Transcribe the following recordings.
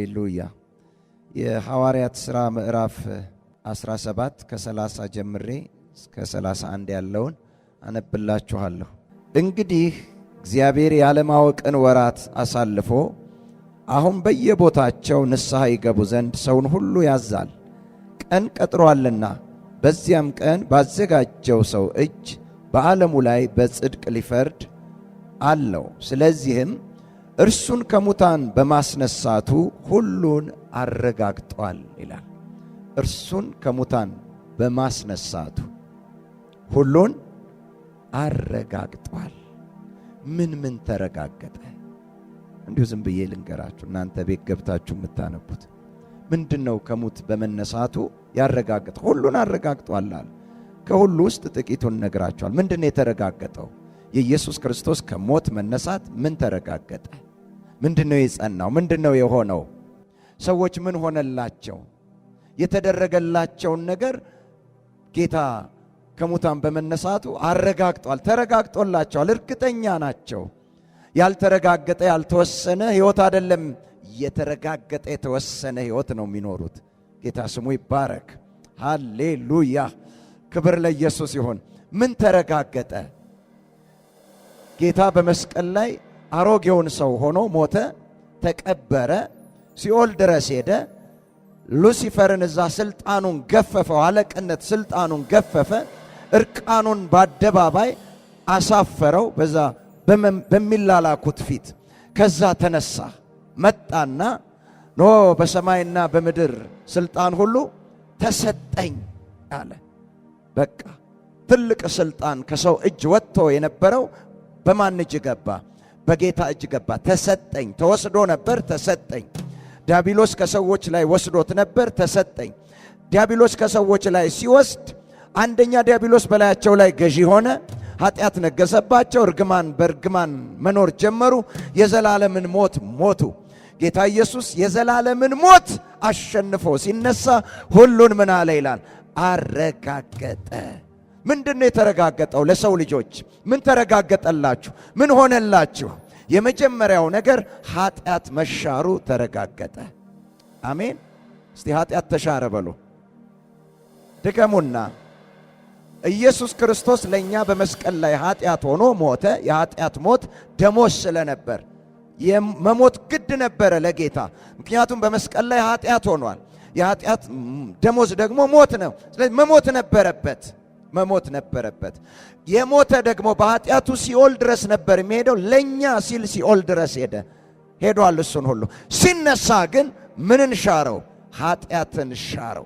ሃሌሉያ። የሐዋርያት ሥራ ምዕራፍ 17 ከ30 ጀምሬ እስከ 31 ያለውን አነብላችኋለሁ። እንግዲህ እግዚአብሔር ያለማወቅን ወራት አሳልፎ አሁን በየቦታቸው ንስሐ ይገቡ ዘንድ ሰውን ሁሉ ያዛል። ቀን ቀጥሯልና በዚያም ቀን ባዘጋጀው ሰው እጅ በዓለሙ ላይ በጽድቅ ሊፈርድ አለው። ስለዚህም እርሱን ከሙታን በማስነሳቱ ሁሉን አረጋግጧል ይላል። እርሱን ከሙታን በማስነሳቱ ሁሉን አረጋግጧል። ምን ተረጋገጠ? እንዲሁ ዝም ብዬ ልንገራችሁ፣ እናንተ ቤት ገብታችሁ የምታነቡት ምንድነው? ከሙት በመነሳቱ ያረጋግጥ ሁሉን አረጋግጧል አለ። ከሁሉ ውስጥ ጥቂቱን ነግራችኋል። ምንድነው የተረጋገጠው? የኢየሱስ ክርስቶስ ከሞት መነሳት ምን ተረጋገጠ? ምንድነው የጸናው? ምንድነው የሆነው? ሰዎች ምን ሆነላቸው? የተደረገላቸውን ነገር ጌታ ከሙታን በመነሳቱ አረጋግጧል። ተረጋግጦላቸዋል። እርግጠኛ ናቸው። ያልተረጋገጠ ያልተወሰነ ሕይወት አይደለም፣ የተረጋገጠ የተወሰነ ሕይወት ነው የሚኖሩት። ጌታ ስሙ ይባረክ። ሃሌሉያ፣ ክብር ለኢየሱስ ይሁን። ምን ተረጋገጠ? ጌታ በመስቀል ላይ አሮጌውን ሰው ሆኖ ሞተ፣ ተቀበረ፣ ሲኦል ድረስ ሄደ። ሉሲፈርን እዛ ስልጣኑን ገፈፈው፣ አለቅነት ስልጣኑን ገፈፈ። እርቃኑን በአደባባይ አሳፈረው በዛ በሚላላኩት ፊት። ከዛ ተነሳ መጣና ኖ በሰማይና በምድር ስልጣን ሁሉ ተሰጠኝ አለ። በቃ ትልቅ ስልጣን ከሰው እጅ ወጥቶ የነበረው በማን እጅ ገባ? በጌታ እጅ ገባ። ተሰጠኝ። ተወስዶ ነበር፣ ተሰጠኝ። ዲያብሎስ ከሰዎች ላይ ወስዶት ነበር፣ ተሰጠኝ። ዲያብሎስ ከሰዎች ላይ ሲወስድ አንደኛ ዲያብሎስ በላያቸው ላይ ገዢ ሆነ። ኃጢአት ነገሰባቸው። እርግማን በእርግማን መኖር ጀመሩ። የዘላለምን ሞት ሞቱ። ጌታ ኢየሱስ የዘላለምን ሞት አሸንፎ ሲነሳ ሁሉን ምን አለ ይላል? አረጋገጠ። ምንድነው የተረጋገጠው? ለሰው ልጆች ምን ተረጋገጠላችሁ? ምን ሆነላችሁ? የመጀመሪያው ነገር ኃጢአት መሻሩ ተረጋገጠ። አሜን። እስቲ ኃጢአት ተሻረ በሉ። ድገሙና ኢየሱስ ክርስቶስ ለኛ በመስቀል ላይ ኃጢአት ሆኖ ሞተ። የኃጢአት ሞት ደሞዝ ስለነበር የመሞት ግድ ነበረ ለጌታ። ምክንያቱም በመስቀል ላይ ኃጢአት ሆኗል። የኃጢአት ደሞዝ ደግሞ ሞት ነው። ስለዚህ መሞት ነበረበት። የሞተ ደግሞ በኃጢአቱ ሲኦል ድረስ ነበር የሚሄደው። ለኛ ሲል ሲኦል ድረስ ሄዷል። እሱን ሁሉ ሲነሳ ግን ምንን ሻረው? ኃጢአትን ሻረው።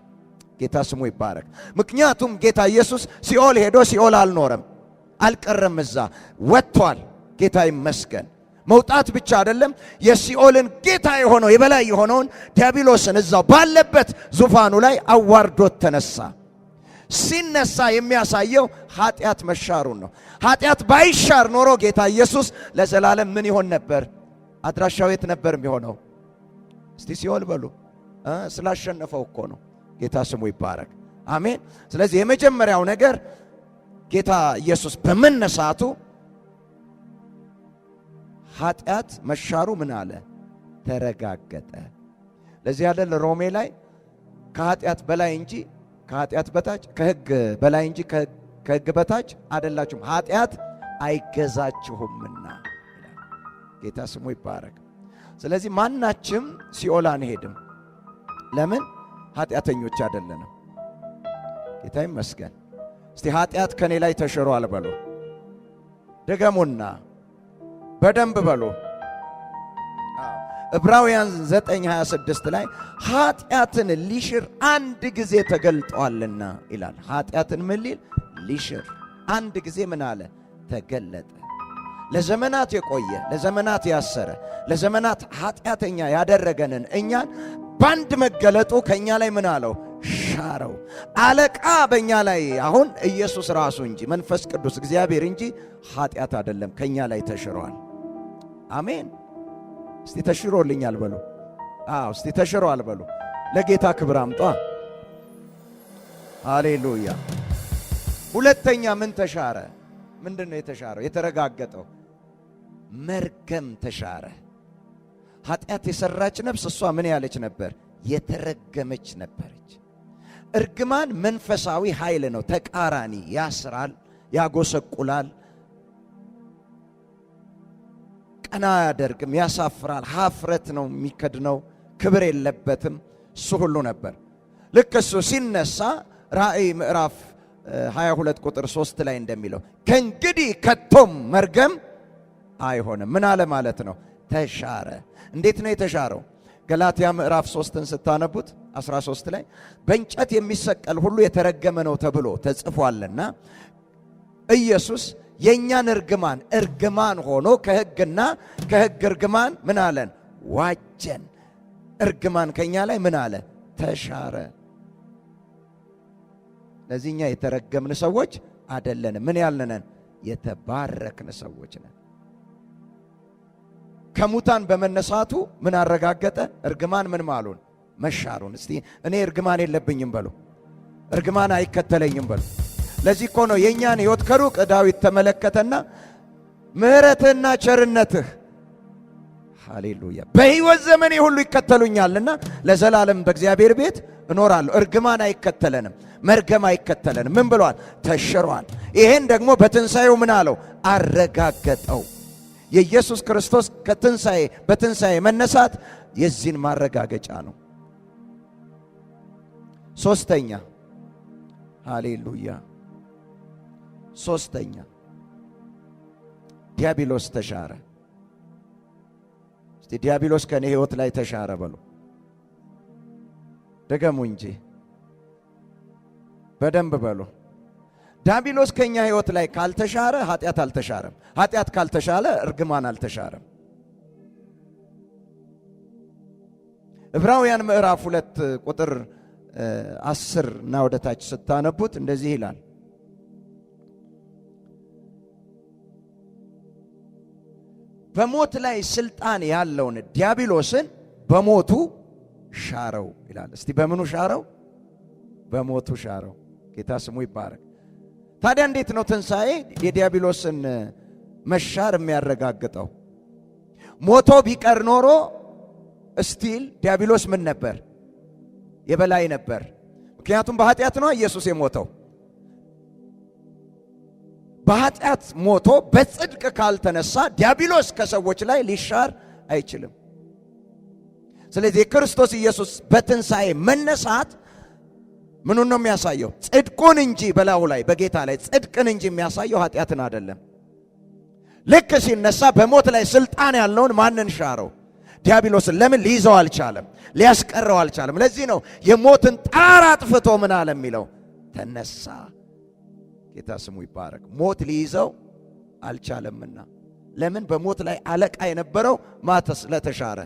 ጌታ ስሙ ይባረክ። ምክንያቱም ጌታ ኢየሱስ ሲኦል ሄዶ ሲኦል አልኖረም፣ አልቀረም፣ እዛ ወጥቷል። ጌታ ይመስገን። መውጣት ብቻ አይደለም፣ የሲኦልን ጌታ የሆነው የበላይ የሆነውን ዲያብሎስን እዛው ባለበት ዙፋኑ ላይ አዋርዶት ተነሳ። ሲነሳ የሚያሳየው ኃጢአት መሻሩን ነው። ኃጢአት ባይሻር ኖሮ ጌታ ኢየሱስ ለዘላለም ምን ይሆን ነበር? አድራሻው የት ነበር የሚሆነው? እስቲ ሲኦል በሉ። ስላሸነፈው እኮ ነው። ጌታ ስሙ ይባረክ። አሜን። ስለዚህ የመጀመሪያው ነገር ጌታ ኢየሱስ በመነሳቱ ኃጢአት መሻሩ ምን አለ? ተረጋገጠ። ለዚህ አይደል ሮሜ ላይ ከኃጢአት በላይ እንጂ ከኃጢአት በታች፣ ከሕግ በላይ እንጂ ከሕግ በታች አይደላችሁም፣ ኃጢአት አይገዛችሁምና ይላል። ጌታ ስሙ ይባረክ። ስለዚህ ማናችም ሲኦል አንሄድም። ለምን? ኃጢአተኞች አይደለንም። ጌታ ይመስገን። እስቲ ኃጢአት ከኔ ላይ ተሽሯል በሉ። ድገሙና በደንብ በሉ። ዕብራውያን 9:26 ላይ ኃጢአትን ሊሽር አንድ ጊዜ ተገልጧልና ይላል። ኃጢአትን ምን ሊል? ሊሽር አንድ ጊዜ ምን አለ? ተገለጠ። ለዘመናት የቆየ ለዘመናት ያሰረ ለዘመናት ኃጢአተኛ ያደረገንን እኛን በአንድ መገለጡ ከኛ ላይ ምን አለው? ሻረው። አለቃ በእኛ ላይ አሁን ኢየሱስ ራሱ እንጂ መንፈስ ቅዱስ እግዚአብሔር እንጂ ኃጢአት አይደለም፣ ከኛ ላይ ተሽሯል። አሜን። እስቲ ተሽሮልኛል በሉ። እስቲ ተሽሯል በሉ። ለጌታ ክብር አምጧ። ሃሌሉያ። ሁለተኛ ምን ተሻረ? ምንድነው የተሻረው? የተረጋገጠው መርገም ተሻረ። ኃጢአት የሰራች ነፍስ እሷ ምን ያለች ነበር? የተረገመች ነበረች። እርግማን መንፈሳዊ ኃይል ነው። ተቃራኒ ያስራል፣ ያጎሰቁላል፣ ቀና ያደርግም፣ ያሳፍራል። ሀፍረት ነው የሚከድነው፣ ክብር የለበትም። እሱ ሁሉ ነበር። ልክ እሱ ሲነሳ ራእይ ምዕራፍ 22 ቁጥር 3 ላይ እንደሚለው ከእንግዲህ ከቶም መርገም አይሆንም። ምን አለ ማለት ነው? ተሻረ። እንዴት ነው የተሻረው? ገላትያ ምዕራፍ 3ን ስታነቡት 13 ላይ በእንጨት የሚሰቀል ሁሉ የተረገመ ነው ተብሎ ተጽፏልና ኢየሱስ የእኛን እርግማን ሆኖ ከሕግና ከሕግ እርግማን ምን አለን? ዋጀን። እርግማን ከኛ ላይ ምን አለ? ተሻረ። ለዚህኛ የተረገምን ሰዎች አይደለንም። ምን ያልነን? የተባረክን ሰዎች ነን። ከሙታን በመነሳቱ ምን አረጋገጠ? እርግማን ምን ማሉን? መሻሩን። እስቲ እኔ እርግማን የለብኝም በሉ፣ እርግማን አይከተለኝም በሉ። ለዚህ እኮ ነው የእኛን ሕይወት ከሩቅ ዳዊት ተመለከተና ምሕረትህና ቸርነትህ ሃሌሉያ በሕይወት ዘመኔ ሁሉ ይከተሉኛልና ለዘላለም በእግዚአብሔር ቤት እኖራለሁ። እርግማን አይከተለንም፣ መርገም አይከተለንም። ምን ብሏል? ተሽሯል። ይሄን ደግሞ በትንሣኤው ምን አለው? አረጋገጠው። የኢየሱስ ክርስቶስ በትንሣኤ መነሳት የዚህን ማረጋገጫ ነው። ሶስተኛ ሃሌሉያ፣ ሶስተኛ ዲያብሎስ ተሻረ። እስቲ ዲያብሎስ ከኔ ሕይወት ላይ ተሻረ በሉ። ደገሙ እንጂ በደንብ በሉ። ዲያብሎስ ከኛ ሕይወት ላይ ካልተሻረ ኃጢአት አልተሻረም። ኃጢአት ካልተሻለ እርግማን አልተሻረም። ዕብራውያን ምዕራፍ 2 ቁጥር 10 እና ወደታች ስታነቡት እንደዚህ ይላል፣ በሞት ላይ ስልጣን ያለውን ዲያብሎስን በሞቱ ሻረው ይላል። እስቲ በምኑ ሻረው? በሞቱ ሻረው። ጌታ ስሙ ይባረክ። ታዲያ እንዴት ነው ትንሣኤ የዲያብሎስን መሻር የሚያረጋግጠው? ሞቶ ቢቀር ኖሮ እስቲል ዲያብሎስ ምን ነበር? የበላይ ነበር። ምክንያቱም በኃጢአት ነው ኢየሱስ የሞተው። በኃጢአት ሞቶ በጽድቅ ካልተነሳ ዲያብሎስ ከሰዎች ላይ ሊሻር አይችልም። ስለዚህ የክርስቶስ ኢየሱስ በትንሣኤ መነሳት ምኑን ነው የሚያሳየው? ጽድቁን እንጂ በላዩ ላይ በጌታ ላይ ጽድቅን እንጂ የሚያሳየው ኃጢአትን አይደለም። ልክ ሲነሳ በሞት ላይ ስልጣን ያለውን ማንን ሻረው? ዲያብሎስን። ለምን? ሊይዘው አልቻለም፣ ሊያስቀረው አልቻለም። ለዚህ ነው የሞትን ጣር አጥፍቶ ምን አለ የሚለው? ተነሳ። ጌታ ስሙ ይባረክ። ሞት ሊይዘው አልቻለምና። ለምን? በሞት ላይ አለቃ የነበረው ማተ ስለተሻረ፣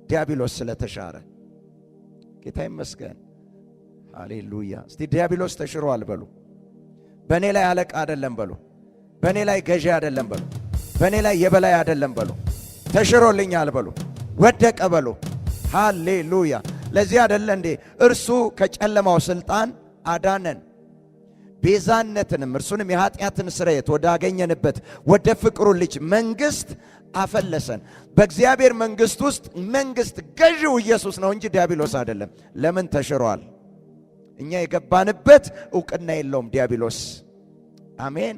ዲያብሎስ ስለተሻረ። ጌታ ይመስገን። ሃሌሉያ። እስቲ ዲያብሎስ ተሽሯል በሉ። በእኔ ላይ አለቃ አይደለም በሉ። በእኔ ላይ ገዢ አይደለም በሉ። በእኔ ላይ የበላይ አይደለም በሉ። ተሽሮልኛል በሉ። ወደቀ በሉ። ሃሌሉያ። ለዚህ አይደለ እንዴ እርሱ ከጨለማው ስልጣን አዳነን፣ ቤዛነትንም እርሱንም የኃጢአትን ስርየት ወዳገኘንበት ወደ ፍቅሩ ልጅ መንግሥት አፈለሰን። በእግዚአብሔር መንግሥት ውስጥ መንግሥት ገዢው ኢየሱስ ነው እንጂ ዲያብሎስ አይደለም። ለምን? ተሽሯል። እኛ የገባንበት ዕውቅና የለውም ዲያብሎስ። አሜን።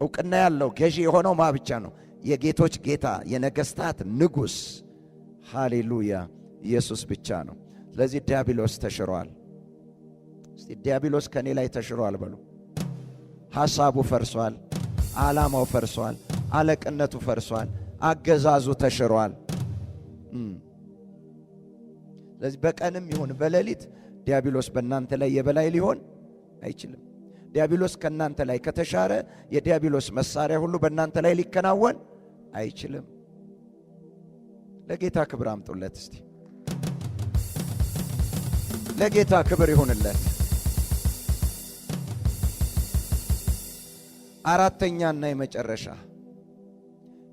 ዕውቅና ያለው ገዢ የሆነው ማ ብቻ ነው? የጌቶች ጌታ የነገሥታት ንጉሥ ሃሌሉያ ኢየሱስ ብቻ ነው። ስለዚህ ዲያብሎስ ተሽሯል። እስቲ ዲያብሎስ ከኔ ላይ ተሽሯል በሉ። ሐሳቡ ፈርሷል፣ ዓላማው ፈርሷል፣ አለቅነቱ ፈርሷል፣ አገዛዙ ተሽሯል። ስለዚህ በቀንም ይሁን በሌሊት ዲያብሎስ በእናንተ ላይ የበላይ ሊሆን አይችልም። ዲያብሎስ ከእናንተ ላይ ከተሻረ የዲያብሎስ መሳሪያ ሁሉ በእናንተ ላይ ሊከናወን አይችልም። ለጌታ ክብር አምጡለት እስቲ። ለጌታ ክብር ይሁንለት። አራተኛና የመጨረሻ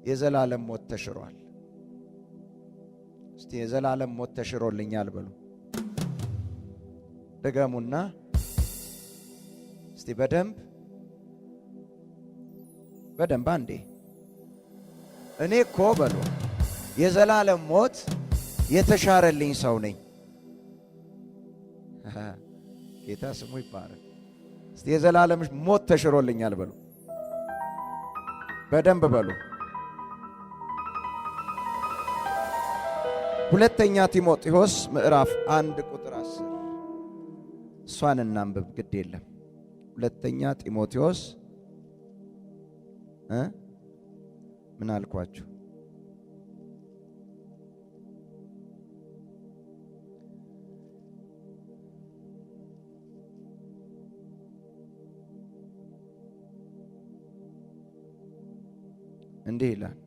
የዘላለም ሞት ተሽሯል። እስቲ የዘላለም ሞት ተሽሮልኛል በሉ። ደገሙና እስቲ በደንብ አንዴ። እኔ እኮ በሉ የዘላለም ሞት የተሻረልኝ ሰው ነኝ። ጌታ ስሙ ይባረክ። እስቲ የዘላለም ሞት ተሽሮልኛል በሉ፣ በደንብ በሉ። ሁለተኛ ጢሞቴዎስ ምዕራፍ 1 ቁጥር 10 እሷን እናንብብ፣ ግድ የለም። ሁለተኛ ጢሞቴዎስ ምን አልኳችሁ? እንዲህ ይላል።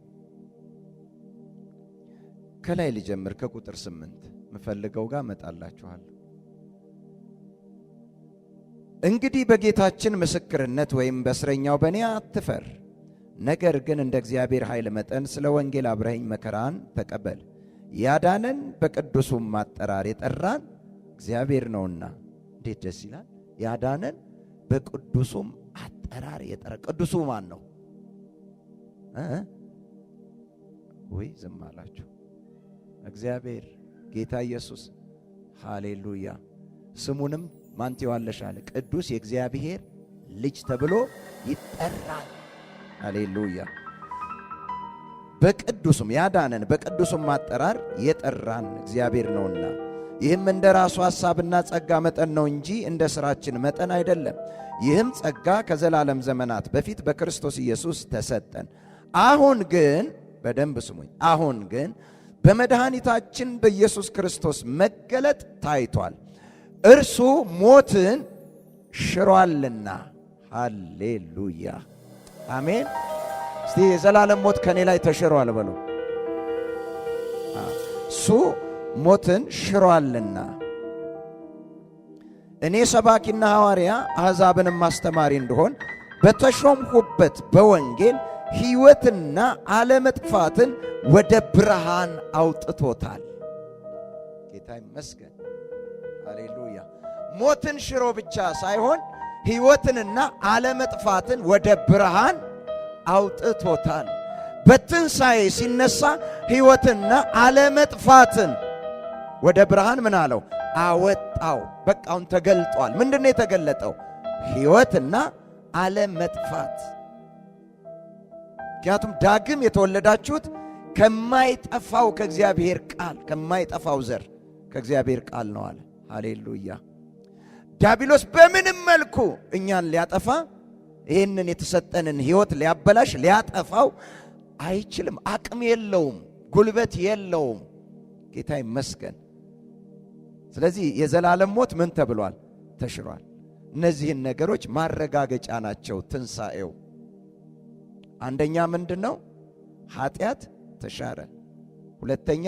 ከላይ ልጀምር ከቁጥር 8 ምፈልገው ጋር መጣላችኋለሁ። እንግዲህ በጌታችን ምስክርነት ወይም በእስረኛው በእኔ አትፈር፣ ነገር ግን እንደ እግዚአብሔር ኃይል መጠን ስለ ወንጌል አብረኸኝ መከራን ተቀበል። ያዳነን በቅዱሱም አጠራር የጠራን እግዚአብሔር ነውና። እንዴት ደስ ይላል! ያዳነን በቅዱሱም አጠራር የጠራን። ቅዱሱ ማን ነው? ወይ ዝም አላችሁ? እግዚአብሔር ጌታ ኢየሱስ። ሃሌሉያ። ስሙንም ማን ትይዋለሽ አለ? ቅዱስ የእግዚአብሔር ልጅ ተብሎ ይጠራል። ሃሌሉያ። በቅዱሱም ያዳነን በቅዱሱም አጠራር የጠራን እግዚአብሔር ነውና፣ ይህም እንደ ራሱ ሐሳብና ጸጋ መጠን ነው እንጂ እንደ ሥራችን መጠን አይደለም። ይህም ጸጋ ከዘላለም ዘመናት በፊት በክርስቶስ ኢየሱስ ተሰጠን። አሁን ግን በደንብ ስሙኝ፣ አሁን ግን በመድኃኒታችን በኢየሱስ ክርስቶስ መገለጥ ታይቷል። እርሱ ሞትን ሽሯልና። ሃሌሉያ አሜን። እስቲ የዘላለም ሞት ከኔ ላይ ተሽሯል በሉ። እሱ ሞትን ሽሯልና እኔ ሰባኪና ሐዋርያ አሕዛብንም አስተማሪ እንደሆን በተሾምሁበት በወንጌል ሕይወትና አለመጥፋትን ወደ ብርሃን አውጥቶታል። ጌታ ይመስገን። ሃሌሉያ። ሞትን ሽሮ ብቻ ሳይሆን ሕይወትንና አለመጥፋትን ወደ ብርሃን አውጥቶታል። በትንሣኤ ሲነሳ ሕይወትና አለመጥፋትን ወደ ብርሃን ምን አለው? አወጣው። በቃውን ተገልጧል። ምንድነው የተገለጠው? ሕይወትና አለመጥፋት። ምክንያቱም ዳግም የተወለዳችሁት ከማይጠፋው ከእግዚአብሔር ቃል ከማይጠፋው ዘር ከእግዚአብሔር ቃል ነው አለ። ሃሌሉያ። ዲያብሎስ በምንም መልኩ እኛን ሊያጠፋ ይህንን የተሰጠንን ሕይወት ሊያበላሽ ሊያጠፋው አይችልም። አቅም የለውም፣ ጉልበት የለውም። ጌታ ይመስገን። ስለዚህ የዘላለም ሞት ምን ተብሏል? ተሽሯል። እነዚህን ነገሮች ማረጋገጫ ናቸው ትንሣኤው። አንደኛ ምንድን ነው? ኃጢአት ተሻረ። ሁለተኛ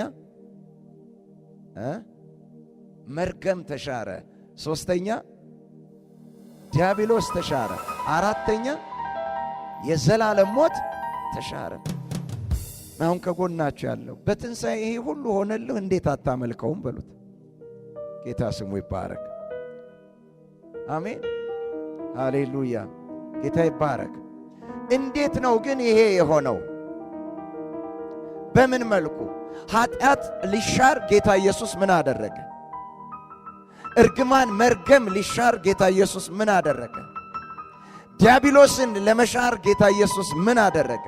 መርገም ተሻረ። ሶስተኛ ዲያብሎስ ተሻረ። አራተኛ የዘላለም ሞት ተሻረ። አሁን ከጎናችሁ ያለው በትንሣኤ ይሄ ሁሉ ሆነልህ እንዴት አታመልከውም በሉት። ጌታ ስሙ ይባረክ። አሜን ሃሌሉያ። ጌታ ይባረክ። እንዴት ነው ግን ይሄ የሆነው? በምን መልኩ? ኃጢአት ሊሻር ጌታ ኢየሱስ ምን አደረገ? እርግማን መርገም ሊሻር ጌታ ኢየሱስ ምን አደረገ? ዲያብሎስን ለመሻር ጌታ ኢየሱስ ምን አደረገ?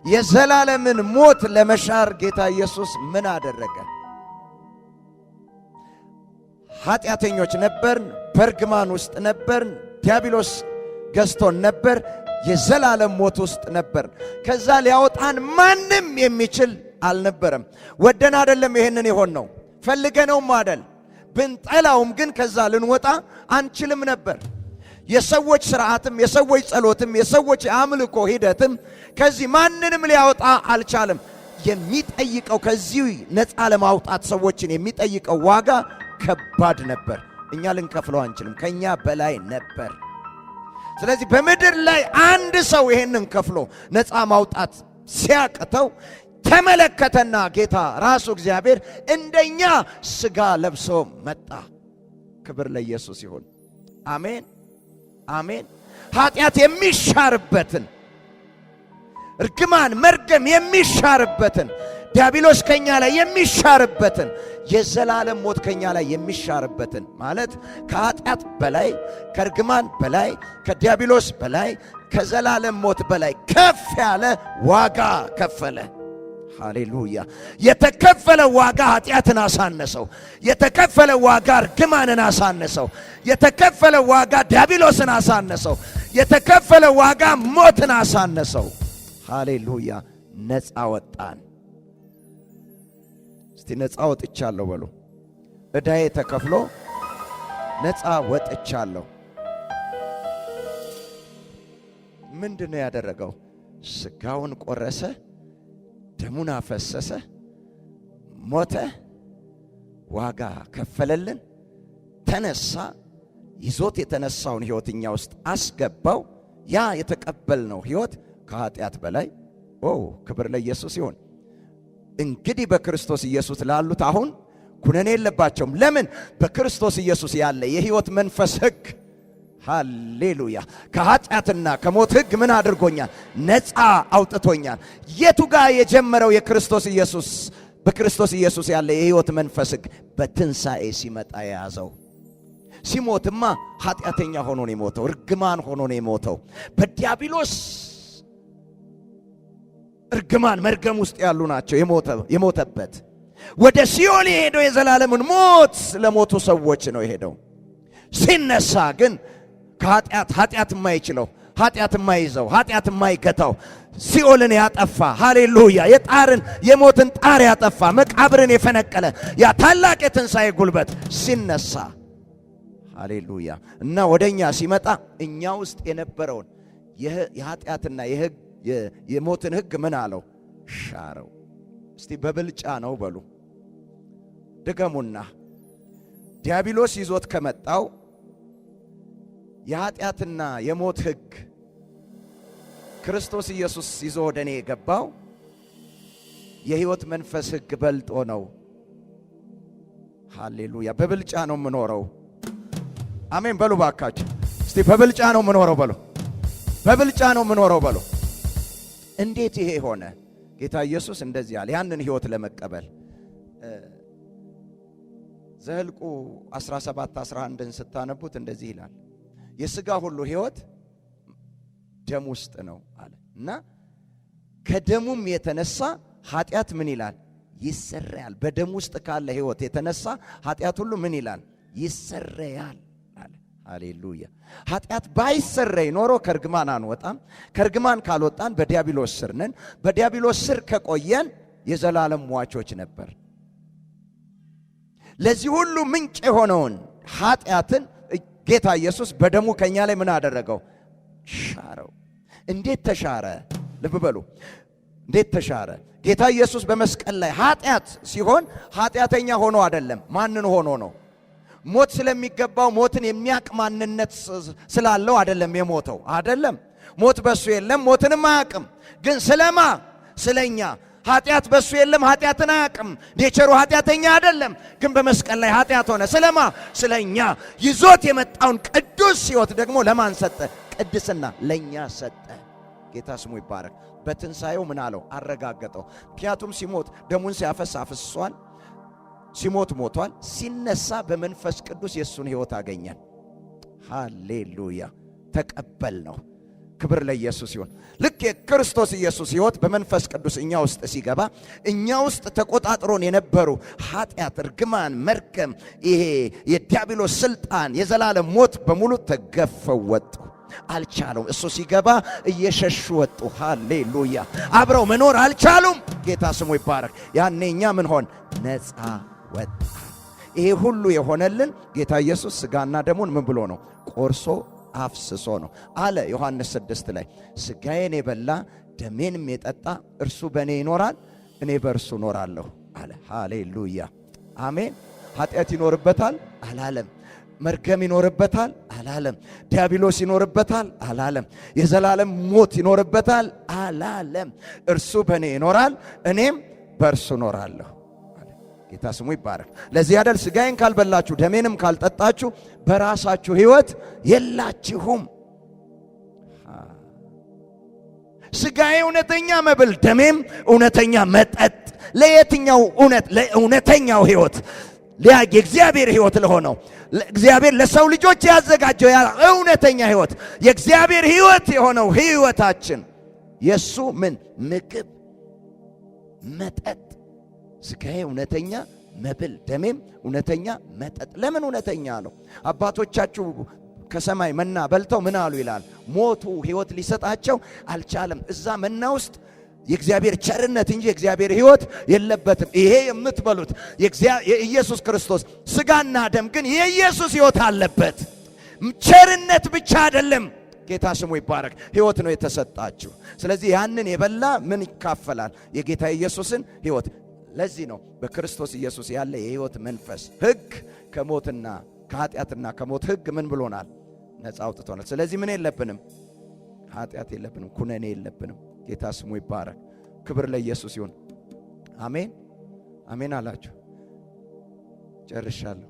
የዘላለምን ሞት ለመሻር ጌታ ኢየሱስ ምን አደረገ? ኃጢአተኞች ነበርን፣ በእርግማን ውስጥ ነበርን፣ ዲያብሎስ ገዝቶን ነበር፣ የዘላለም ሞት ውስጥ ነበር። ከዛ ሊያወጣን ማንም የሚችል አልነበረም። ወደን አይደለም ይሄንን የሆን ነው፣ ፈልገነውም አይደል። ብንጠላውም ግን ከዛ ልንወጣ አንችልም ነበር። የሰዎች ሥርዓትም የሰዎች ጸሎትም የሰዎች የአምልኮ ሂደትም ከዚህ ማንንም ሊያወጣ አልቻለም። የሚጠይቀው ከዚህ ነፃ ለማውጣት ሰዎችን የሚጠይቀው ዋጋ ከባድ ነበር። እኛ ልንከፍለው አንችልም፣ ከኛ በላይ ነበር። ስለዚህ በምድር ላይ አንድ ሰው ይሄንን ከፍሎ ነፃ ማውጣት ሲያቅተው ተመለከተና ጌታ ራሱ እግዚአብሔር እንደኛ ሥጋ ለብሶ መጣ። ክብር ለኢየሱስ ይሁን። አሜን አሜን። ኃጢአት የሚሻርበትን፣ እርግማን መርገም የሚሻርበትን፣ ዲያብሎስ ከኛ ላይ የሚሻርበትን የዘላለም ሞት ከኛ ላይ የሚሻርበትን ማለት ከኃጢአት በላይ ከርግማን በላይ ከዲያብሎስ በላይ ከዘላለም ሞት በላይ ከፍ ያለ ዋጋ ከፈለ። ሃሌሉያ! የተከፈለ ዋጋ ኃጢአትን አሳነሰው። የተከፈለ ዋጋ እርግማንን አሳነሰው። የተከፈለ ዋጋ ዲያብሎስን አሳነሰው። የተከፈለ ዋጋ ሞትን አሳነሰው። ሃሌሉያ! ነፃ ወጣን። እስቲ ነፃ ወጥቻለሁ በሉ። ዕዳዬ ተከፍሎ ነፃ ወጥቻለሁ። ምንድነው ያደረገው? ስጋውን ቆረሰ፣ ደሙን አፈሰሰ፣ ሞተ፣ ዋጋ ከፈለልን፣ ተነሳ። ይዞት የተነሳውን ሕይወት እኛ ውስጥ አስገባው። ያ የተቀበልነው ሕይወት ከኃጢአት በላይ ክብር ለኢየሱስ ይሁን። እንግዲህ በክርስቶስ ኢየሱስ ላሉት አሁን ኩነኔ የለባቸውም። ለምን? በክርስቶስ ኢየሱስ ያለ የሕይወት መንፈስ ሕግ ሃሌሉያ ከኃጢአትና ከሞት ሕግ ምን አድርጎኛል? ነፃ አውጥቶኛል። የቱ ጋር የጀመረው የክርስቶስ ኢየሱስ በክርስቶስ ኢየሱስ ያለ የሕይወት መንፈስ ሕግ በትንሣኤ ሲመጣ የያዘው። ሲሞትማ ኃጢአተኛ ሆኖ ነው የሞተው፣ እርግማን ሆኖ ነው የሞተው። በዲያብሎስ እርግማን መርገም ውስጥ ያሉ ናቸው የሞተበት። ወደ ሲኦል የሄደው የዘላለምን ሞት ለሞቱ ሰዎች ነው የሄደው። ሲነሳ ግን ኃጢአት የማይችለው ኃጢአት የማይዘው ኃጢአት የማይገታው ሲኦልን ያጠፋ ሃሌሉያ የሞትን ጣር ያጠፋ መቃብርን የፈነቀለ ያ ታላቅ የትንሣኤ ጉልበት ሲነሳ ሃሌሉያ እና ወደኛ ሲመጣ እኛ ውስጥ የነበረውን የኃጢአትና የሞትን ሕግ ምን አለው? ሻረው። እስቲ በብልጫ ነው በሉ ድገሙና። ዲያብሎስ ይዞት ከመጣው የኃጢአትና የሞት ሕግ ክርስቶስ ኢየሱስ ይዞ ወደኔ የገባው የሕይወት መንፈስ ሕግ በልጦ ነው። ሃሌሉያ! በብልጫ ነው የምኖረው። አሜን በሉ ባካችሁ። እስቲ በብልጫ ነው የምኖረው በሉ። በብልጫ ነው የምኖረው በሉ። እንዴት ይሄ ሆነ? ጌታ ኢየሱስ እንደዚህ አለ። ያንን ሕይወት ለመቀበል ዘኍልቍ 17:11ን ስታነቡት እንደዚህ ይላል፣ የሥጋ ሁሉ ሕይወት ደም ውስጥ ነው አለ እና ከደሙም የተነሳ ኃጢአት ምን ይላል? ይሰረያል። በደም ውስጥ ካለ ሕይወት የተነሳ ኃጢአት ሁሉ ምን ይላል? ይሰረያል አለ። ሃሌሉያ! ኃጢአት ባይሰረይ ኖሮ ከርግማን አንወጣም። ከርግማን ካልወጣን በዲያብሎስ ስር ነን። በዲያብሎስ ስር ከቆየን የዘላለም ሟቾች ነበር። ለዚህ ሁሉ ምንጭ የሆነውን ኃጢአትን ጌታ ኢየሱስ በደሙ ከኛ ላይ ምን አደረገው? ሻረው። እንዴት ተሻረ? ልብ በሉ። እንዴት ተሻረ? ጌታ ኢየሱስ በመስቀል ላይ ኃጢአት ሲሆን ኃጢአተኛ ሆኖ አይደለም። ማንን ሆኖ ነው? ሞት ስለሚገባው ሞትን የሚያቅ ማንነት ስላለው አይደለም የሞተው። አይደለም ሞት በሱ የለም፣ ሞትንም አያቅም። ግን ስለማ ስለኛ ኃጢአት በሱ የለም፣ ኃጢአትን አያቅም። ኔቸሩ ኃጢአተኛ አይደለም፣ ግን በመስቀል ላይ ኃጢአት ሆነ። ስለማ ስለኛ ይዞት የመጣውን ቅዱስ ሕይወት ደግሞ ለማን ሰጠ? ቅድስና ለኛ ሰጠ። ጌታ ስሙ ይባረክ። በትንሣኤው ምን አለው? አረጋገጠው። ምክንያቱም ሲሞት ደሙን ሲያፈስ አፍስሷል፣ ሲሞት ሞቷል። ሲነሳ በመንፈስ ቅዱስ የሱን ሕይወት አገኘን። ሃሌሉያ! ተቀበል ነው። ክብር ለኢየሱስ ይሁን። ልክ የክርስቶስ ኢየሱስ ሕይወት በመንፈስ ቅዱስ እኛ ውስጥ ሲገባ እኛ ውስጥ ተቆጣጥሮን የነበሩ ኃጢአት፣ እርግማን፣ መርገም፣ ይሄ የዲያብሎስ ስልጣን፣ የዘላለም ሞት በሙሉ ተገፈው ወጡ። አልቻሉም። እሱ ሲገባ እየሸሹ ወጡ። ሃሌሉያ! አብረው መኖር አልቻሉም። ጌታ ስሙ ይባረክ። ያኔ እኛ ምን ሆን? ነፃ ወጣ። ይሄ ሁሉ የሆነልን ጌታ ኢየሱስ ሥጋና ደሙን ምን ብሎ ነው? ቆርሶ አፍስሶ ነው አለ ዮሐንስ 6 ላይ ሥጋዬን የበላ ደሜንም የጠጣ እርሱ በእኔ ይኖራል፣ እኔ በእርሱ እኖራለሁ አለ። ሃሌሉያ! አሜን። ኃጢአት ይኖርበታል አላለም። መርገም ይኖርበታል አላለም። ዲያብሎስ ይኖርበታል አላለም። የዘላለም ሞት ይኖርበታል አላለም። እርሱ በእኔ ይኖራል፣ እኔም በእርሱ እኖራለሁ። ጌታ ስሙ ይባረክ። ለዚህ አይደል ሥጋዬን ካልበላችሁ ደሜንም ካልጠጣችሁ በራሳችሁ ሕይወት የላችሁም። ስጋዬ እውነተኛ መብል ደሜም እውነተኛ መጠጥ። ለየትኛው እውነት? ለእውነተኛው ሕይወት የእግዚአብሔር ሕይወት ለሆነው እግዚአብሔር ለሰው ልጆች ያዘጋጀው ያ እውነተኛ ሕይወት የእግዚአብሔር ሕይወት የሆነው ሕይወታችን የሱ ምን ምግብ መጠጥ። ስጋዬ እውነተኛ መብል ደሜም እውነተኛ መጠጥ። ለምን እውነተኛ ነው? አባቶቻችሁ ከሰማይ መና በልተው ምን አሉ ይላል? ሞቱ፣ ሕይወት ሊሰጣቸው አልቻለም። እዛ መና ውስጥ የእግዚአብሔር ቸርነት እንጂ የእግዚአብሔር ሕይወት የለበትም። ይሄ የምትበሉት የኢየሱስ ክርስቶስ ስጋና ደም ግን የኢየሱስ ሕይወት አለበት። ቸርነት ብቻ አይደለም። ጌታ ስሙ ይባረክ። ሕይወት ነው የተሰጣችሁ። ስለዚህ ያንን የበላ ምን ይካፈላል? የጌታ ኢየሱስን ሕይወት። ለዚህ ነው በክርስቶስ ኢየሱስ ያለ የሕይወት መንፈስ ሕግ ከሞትና ከኃጢአትና ከሞት ሕግ ምን ብሎናል? ነፃ አውጥቶናል። ስለዚህ ምን የለብንም? ኃጢአት የለብንም፣ ኩነኔ የለብንም። ጌታ ስሙ ይባረክ። ክብር ለኢየሱስ ይሁን። አሜን አሜን አላችሁ። ጨርሻለሁ።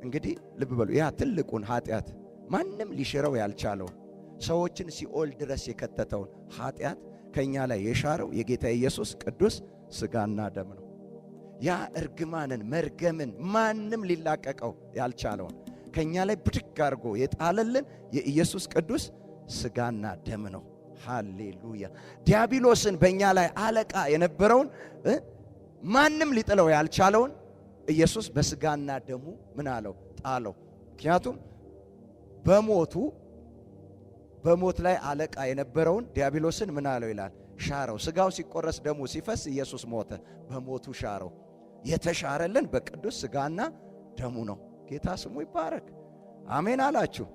እንግዲህ ልብ በሉ። ያ ትልቁን ኃጢአት ማንም ሊሽረው ያልቻለውን ሰዎችን ሲኦል ድረስ የከተተውን ኃጢአት ከኛ ላይ የሻረው የጌታ ኢየሱስ ቅዱስ ሥጋና ደም ነው። ያ እርግማንን መርገምን ማንም ሊላቀቀው ያልቻለውን ከኛ ላይ ብድግ አድርጎ የጣለልን የኢየሱስ ቅዱስ ሥጋና ደም ነው። ሃሌሉያ። ዲያብሎስን በእኛ ላይ አለቃ የነበረውን ማንም ሊጥለው ያልቻለውን ኢየሱስ በሥጋና ደሙ ምን አለው? ጣለው። ምክንያቱም በሞት ላይ አለቃ የነበረውን ዲያብሎስን ምን አለው ይላል? ሻረው። ሥጋው ሲቆረስ ደሙ ሲፈስ ኢየሱስ ሞተ፣ በሞቱ ሻረው። የተሻረልን በቅዱስ ሥጋና ደሙ ነው። ጌታ ስሙ ይባረክ። አሜን አላችሁ።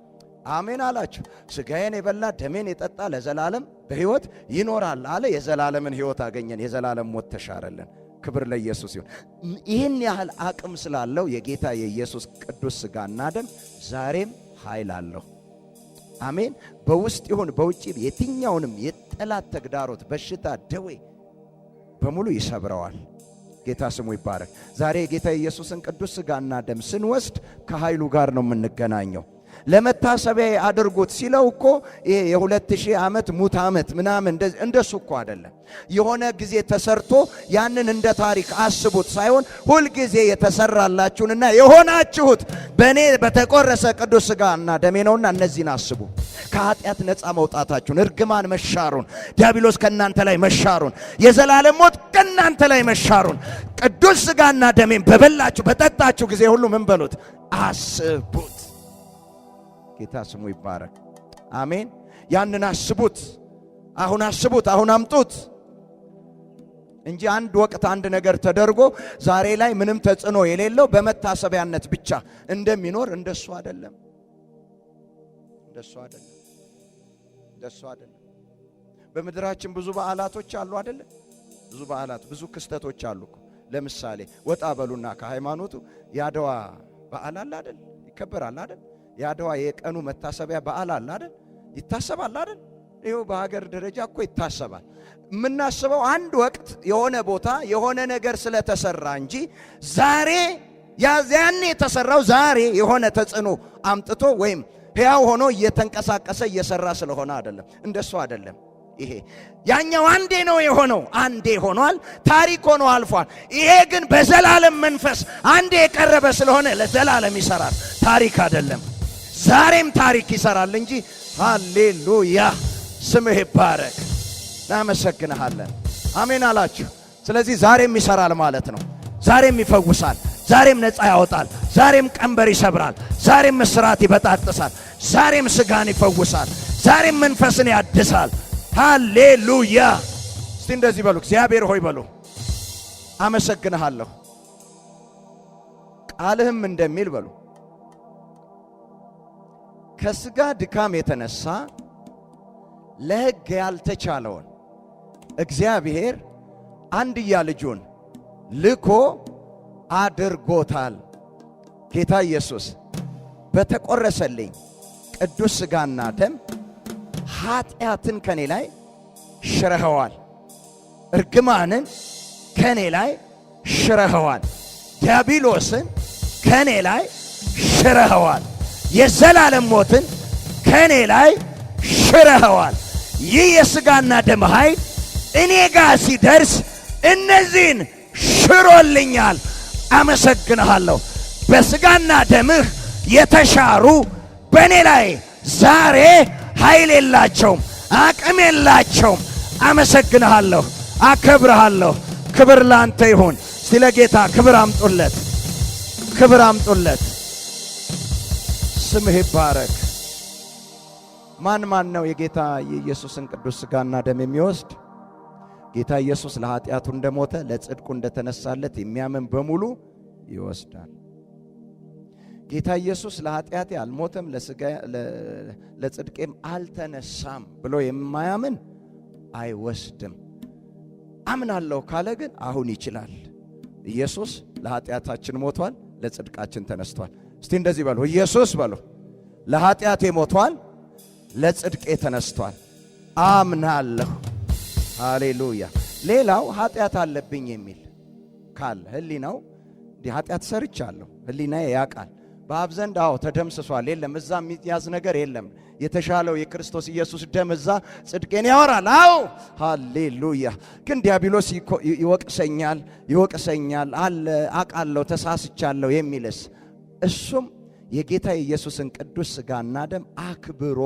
አሜን አላችሁ። ሥጋዬን የበላ ደሜን የጠጣ ለዘላለም በሕይወት ይኖራል አለ። የዘላለምን ሕይወት አገኘን። የዘላለም ሞት ተሻረልን። ክብር ለኢየሱስ ይሁን። ይህን ያህል አቅም ስላለው የጌታ የኢየሱስ ቅዱስ ሥጋና ደም ዛሬም ኃይል አለው። አሜን። በውስጥ ይሁን በውጭ የትኛውንም የጠላት ተግዳሮት፣ በሽታ፣ ደዌ በሙሉ ይሰብረዋል። ጌታ ስሙ ይባረክ። ዛሬ የጌታ ኢየሱስን ቅዱስ ሥጋና ደም ስንወስድ ከኃይሉ ጋር ነው የምንገናኘው። ለመታሰቢያ አድርጉት ሲለው እኮ ይሄ የ2000 ዓመት ሙት ዓመት ምናምን እንደሱ እኮ አይደለም። የሆነ ጊዜ ተሰርቶ ያንን እንደ ታሪክ አስቡት ሳይሆን ሁል ጊዜ የተሰራላችሁንና የሆናችሁት በእኔ በተቆረሰ ቅዱስ ሥጋና ደሜ ነውና እነዚህን አስቡ። ከኃጢአት ነፃ መውጣታችሁን፣ እርግማን መሻሩን፣ ዲያብሎስ ከእናንተ ላይ መሻሩን፣ የዘላለም ሞት ከእናንተ ላይ መሻሩን ቅዱስ ሥጋና ደሜን በበላችሁ በጠጣችሁ ጊዜ ሁሉ ምን በሉት? አስቡት። ጌታ ስሙ ይባረክ። አሜን። ያንን አስቡት። አሁን አስቡት። አሁን አምጡት እንጂ አንድ ወቅት አንድ ነገር ተደርጎ ዛሬ ላይ ምንም ተጽዕኖ የሌለው በመታሰቢያነት ብቻ እንደሚኖር እንደሱ አይደለም። እንደሱ አይደለም። እንደሱ አይደለም። በምድራችን ብዙ በዓላቶች አሉ አይደለ? ብዙ በዓላት፣ ብዙ ክስተቶች አሉ እኮ። ለምሳሌ ወጣ በሉና ከሃይማኖቱ የአድዋ በዓል አለ አይደል? ይከበራል አይደል? የአድዋ የቀኑ መታሰቢያ በዓል አለ አይደል? ይታሰባል አይደል? ይኸው በሀገር ደረጃ እኮ ይታሰባል። የምናስበው አንድ ወቅት የሆነ ቦታ የሆነ ነገር ስለተሰራ እንጂ ዛሬ ያኔ የተሰራው ዛሬ የሆነ ተጽዕኖ አምጥቶ ወይም ሕያው ሆኖ እየተንቀሳቀሰ እየሰራ ስለሆነ አይደለም። እንደሱ አይደለም። ይሄ ያኛው አንዴ ነው የሆነው፣ አንዴ ሆኗል፣ ታሪክ ሆኖ አልፏል። ይሄ ግን በዘላለም መንፈስ አንዴ የቀረበ ስለሆነ ለዘላለም ይሰራል። ታሪክ አይደለም። ዛሬም ታሪክ ይሰራል እንጂ። ሃሌሉያ፣ ስምህ ይባረክ። እናመሰግንሃለን። አሜን አላችሁ። ስለዚህ ዛሬም ይሰራል ማለት ነው። ዛሬም ይፈውሳል፣ ዛሬም ነፃ ያወጣል፣ ዛሬም ቀንበር ይሰብራል፣ ዛሬም እስራት ይበጣጥሳል፣ ዛሬም ስጋን ይፈውሳል፣ ዛሬም መንፈስን ያድሳል። ሃሌሉያ። እስቲ እንደዚህ በሉ፣ እግዚአብሔር ሆይ በሉ፣ አመሰግንሃለሁ። ቃልህም እንደሚል በሉ፣ ከስጋ ድካም የተነሳ ለሕግ ያልተቻለውን እግዚአብሔር አንድያ ልጁን ልኮ አድርጎታል። ጌታ ኢየሱስ በተቆረሰልኝ ቅዱስ ሥጋና ደም ኃጢአትን ከኔ ላይ ሽረኸዋል። እርግማንን ከኔ ላይ ሽረኸዋል። ዲያብሎስን ከኔ ላይ ሽረኸዋል። የዘላለም ሞትን ከኔ ላይ ሽረኸዋል። ይህ የሥጋና ደም ኃይል እኔ ጋር ሲደርስ እነዚህን ሽሮልኛል። አመሰግንሃለሁ። በሥጋና ደምህ የተሻሩ በእኔ ላይ ዛሬ ኃይል የላቸውም፣ አቅም የላቸውም። አመሰግንሃለሁ፣ አከብርሃለሁ። ክብር ላንተ ይሁን። ስለ ጌታ ክብር አምጡለት፣ ክብር አምጡለት። ስምህ ይባረክ። ማን ነው የጌታ የኢየሱስን ቅዱስ ሥጋና ደም የሚወስድ? ጌታ ኢየሱስ ለኃጢአቱ እንደሞተ ለጽድቁ እንደተነሳለት የሚያምን በሙሉ ይወስዳል። ጌታ ኢየሱስ ለኃጢአቴ አልሞተም ለጽድቄም አልተነሳም ብሎ የማያምን አይወስድም። አምናለሁ ካለ ግን አሁን ይችላል። ኢየሱስ ለኃጢአታችን ሞቷል፣ ለጽድቃችን ተነስቷል። እስቲ እንደዚህ በሉ፣ ኢየሱስ በሉ፣ ለኃጢአቴ ሞቷል፣ ለጽድቄ ተነስቷል። አምናለሁ። ሃሌሉያ። ሌላው ኃጢአት አለብኝ የሚል ካለ ህሊናው እንዲህ ኃጢአት ሰርቻለሁ፣ ህሊናዬ ያውቃል። በአብ ዘንድ ተደምስሷል። የለም እዛ የሚያዝ ነገር የለም። የተሻለው የክርስቶስ ኢየሱስ ደም እዛ ጽድቄን ያወራል። ሃሌሉያ። ግን ዲያብሎስ ይወቅሰኛል አለ አውቃለሁ፣ ተሳስቻለሁ የሚልስ እሱም የጌታ ኢየሱስን ቅዱስ ሥጋና ደም አክብሮ፣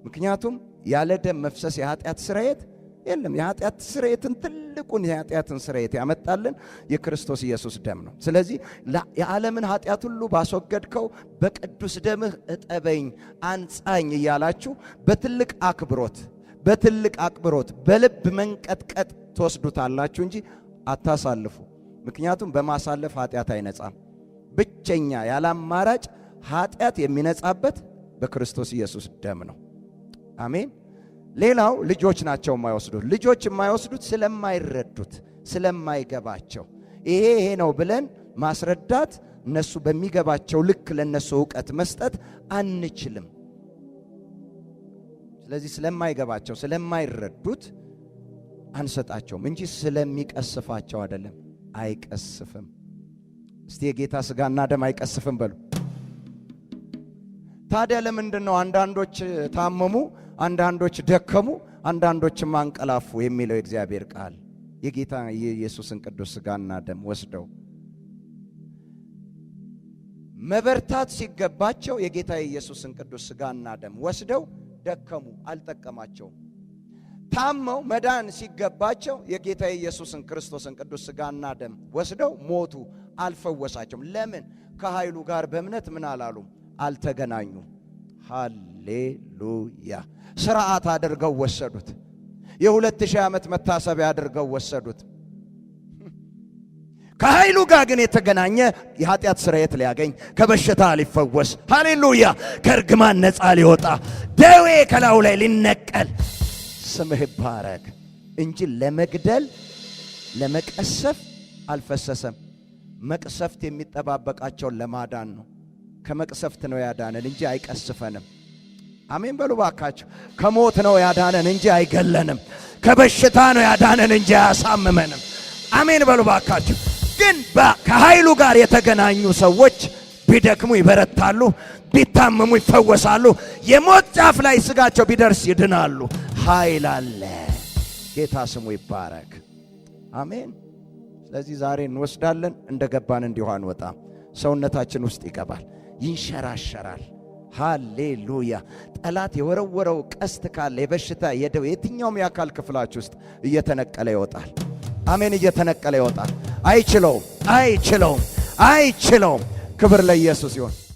ምክንያቱም ያለ ደም መፍሰስ የኃጢአት ስርየት የለም። የኃጢአት ስርየትን ትልቁን የኃጢአትን ስርየት ያመጣልን የክርስቶስ ኢየሱስ ደም ነው። ስለዚህ የዓለምን ኃጢአት ሁሉ ባስወገድከው በቅዱስ ደምህ እጠበኝ፣ አንጻኝ እያላችሁ በትልቅ አክብሮት በልብ መንቀጥቀጥ ትወስዱታላችሁ እንጂ አታሳልፉ። ምክንያቱም በማሳለፍ ኃጢአት አይነጻም። ብቸኛ ያለ አማራጭ ኃጢአት የሚነጻበት በክርስቶስ ኢየሱስ ደም ነው። አሜን። ሌላው ልጆች ናቸው የማይወስዱት። ልጆች የማይወስዱት ስለማይረዱት ስለማይገባቸው፣ ይሄ ነው ብለን ማስረዳት እነሱ በሚገባቸው ልክ ለነሱ ዕውቀት መስጠት አንችልም። ስለዚህ ስለማይገባቸው ስለማይረዱት አንሰጣቸውም እንጂ ስለሚቀስፋቸው አይደለም። አይቀስፍም። እስቲ የጌታ ሥጋና ደም አይቀስፍም በሉ። ታዲያ ለምንድን ነው አንዳንዶች ታመሙ፣ አንዳንዶች ደከሙ፣ አንዳንዶችም አንቀላፉ የሚለው የእግዚአብሔር ቃል? የጌታ የኢየሱስን ቅዱስ ሥጋና ደም ወስደው መበርታት ሲገባቸው የጌታ የኢየሱስን ቅዱስ ሥጋና ደም ወስደው ደከሙ፣ አልጠቀማቸውም። ታመው መዳን ሲገባቸው የጌታ የኢየሱስን ክርስቶስን ቅዱስ ሥጋና ደም ወስደው ሞቱ፣ አልፈወሳቸውም። ለምን? ከኃይሉ ጋር በእምነት ምን አላሉም? አልተገናኙም። ሃሌሉያ። ሥርዓት አድርገው ወሰዱት። የ2000 ዓመት መታሰቢያ አድርገው ወሰዱት። ከኃይሉ ጋር ግን የተገናኘ የኃጢአት ስርየት ሊያገኝ፣ ከበሽታ ሊፈወስ፣ ሃሌሉያ፣ ከእርግማን ነፃ ሊወጣ፣ ደዌ ከላዩ ላይ ሊነቀል፣ ስምህ ይባረክ እንጂ ለመግደል ለመቀሰፍ አልፈሰሰም። መቅሰፍት የሚጠባበቃቸውን ለማዳን ነው። ከመቅሰፍት ነው ያዳነን እንጂ አይቀስፈንም። አሜን በሉ ባካችሁ። ከሞት ነው ያዳነን እንጂ አይገለንም። ከበሽታ ነው ያዳነን እንጂ አያሳምመንም። አሜን በሉ ባካችሁ። ግን ከኃይሉ ጋር የተገናኙ ሰዎች ቢደክሙ ይበረታሉ፣ ቢታመሙ ይፈወሳሉ፣ የሞት ጫፍ ላይ ስጋቸው ቢደርስ ይድናሉ። ኃይል አለ። ጌታ ስሙ ይባረክ። አሜን። ስለዚህ ዛሬ እንወስዳለን፣ እንደገባን እንዲሁ አንወጣም። ሰውነታችን ውስጥ ይገባል፣ ይንሸራሸራል። ሃሌሉያ። ጠላት የወረወረው ቀስት ካለ የበሽታ የደዌ የትኛውም የአካል ክፍላችሁ ውስጥ እየተነቀለ ይወጣል። አሜን። እየተነቀለ ይወጣል። አይችለውም። ክብር ለኢየሱስ ይሁን።